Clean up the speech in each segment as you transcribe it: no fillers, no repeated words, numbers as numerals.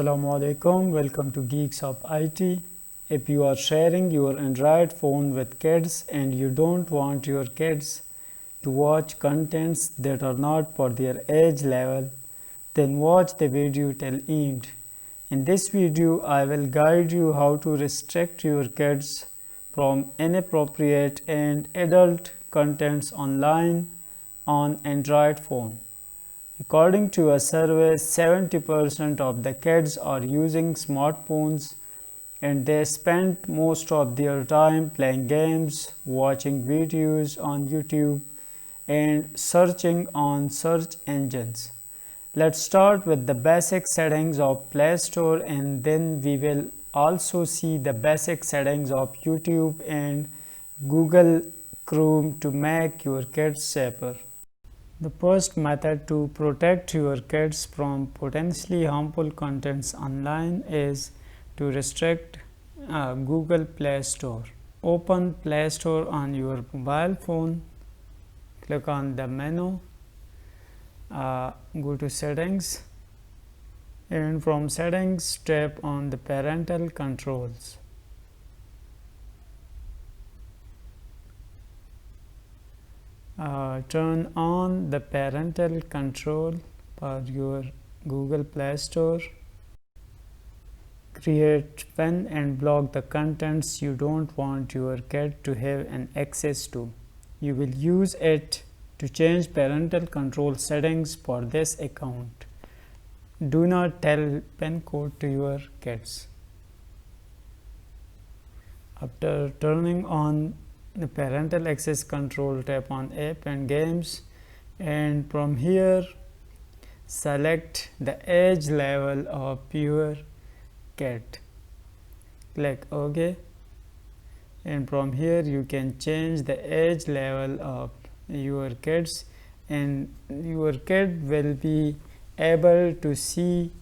Assalamu alaikum, welcome to Geeks of IT. If you are sharing your Android phone with kids and you don't want your kids to watch contents that are not for their age level, then watch the video till end. In this video, I will guide you how to restrict your kids from inappropriate and adult contents online on Android phone. According to a survey, 70% of the kids are using smartphones and they spend most of their time playing games, watching videos on YouTube, and searching on search engines. Let's start with the basic settings of Play Store, and then we will also see the basic settings of YouTube and Google Chrome to make your kids safer. The first method to protect your kids from potentially harmful contents online is to restrict Google Play Store. Open Play Store on your mobile phone, click on the menu, go to settings, and from settings tap on the parental controls. Turn on the parental control for your Google Play Store. Create PIN and block the contents you don't want your kid to have an access to. You will use it to change parental control settings for this account. Do not tell PIN code to your kids. After turning on the parental access control, tap on app and games, and from here select the age level of your kid. Click OK, and from here you can change the age level of your kids, and your kid will be able to see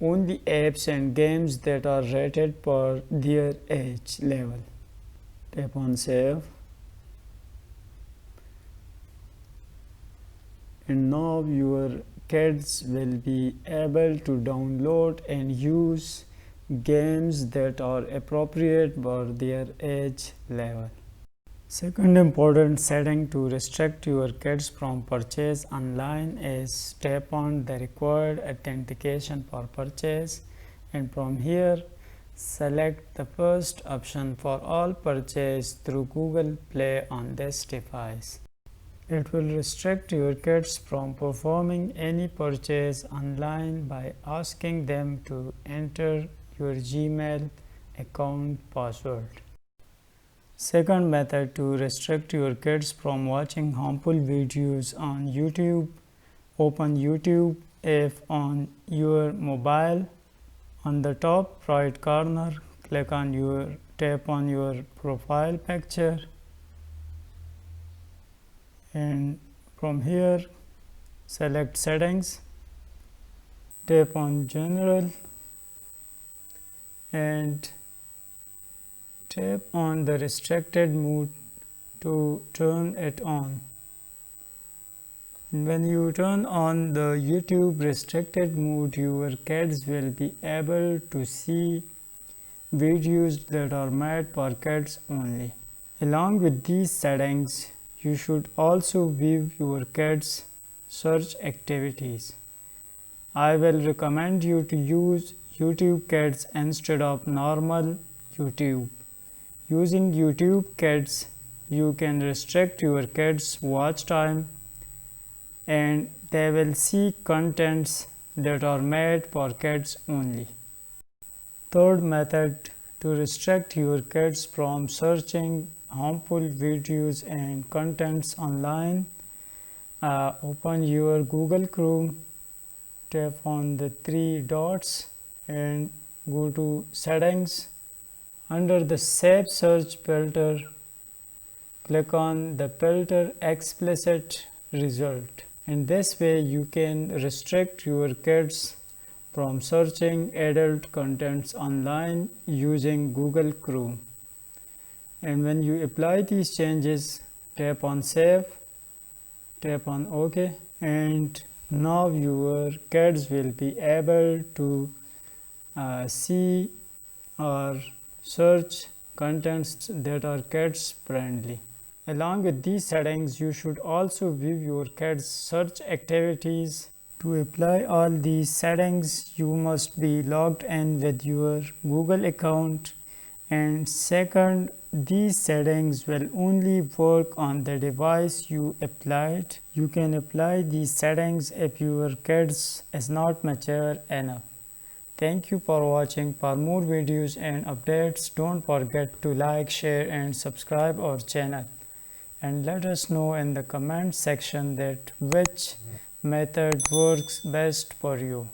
only apps and games that are rated for their age level. Tap on save, and now your kids will be able to download and use games that are appropriate for their age level. Second important setting to restrict your kids from purchase online is tap on the required authentication for purchase, and from here select the first option for all purchase through Google Play on this device. It will restrict your kids from performing any purchase online by asking them to enter your Gmail account password. Second method to restrict your kids from watching harmful videos on YouTube. Open YouTube app on your mobile. On the top right corner, tap on your profile picture, and from here select settings, tap on general, and tap on the restricted mode to turn it on. When you turn on the YouTube restricted mode, your kids will be able to see videos that are made for kids only. Along with these settings, you should also view your kids' search activities. I will recommend you to use YouTube Kids instead of normal YouTube. Using YouTube Kids, you can restrict your kids' watch time, and they will see contents that are made for kids only. Third method to restrict your kids from searching harmful videos and contents online. Open your Google Chrome, tap on the three dots and go to settings. Under the Save Search filter, click on the filter explicit result. In this way, you can restrict your kids from searching adult contents online using Google Chrome. And when you apply these changes, tap on Save, tap on OK, and now your kids will be able to see or search contents that are kids friendly. Along with these settings, you should also view your kids search activities. To apply all these settings, you must be logged in with your Google account. And second, these settings will only work on the device you applied. You can apply these settings if your kids is not mature enough. Thank you for watching. For more videos and updates, don't forget to like, share and subscribe our channel. And let us know in the comment section that which method works best for you.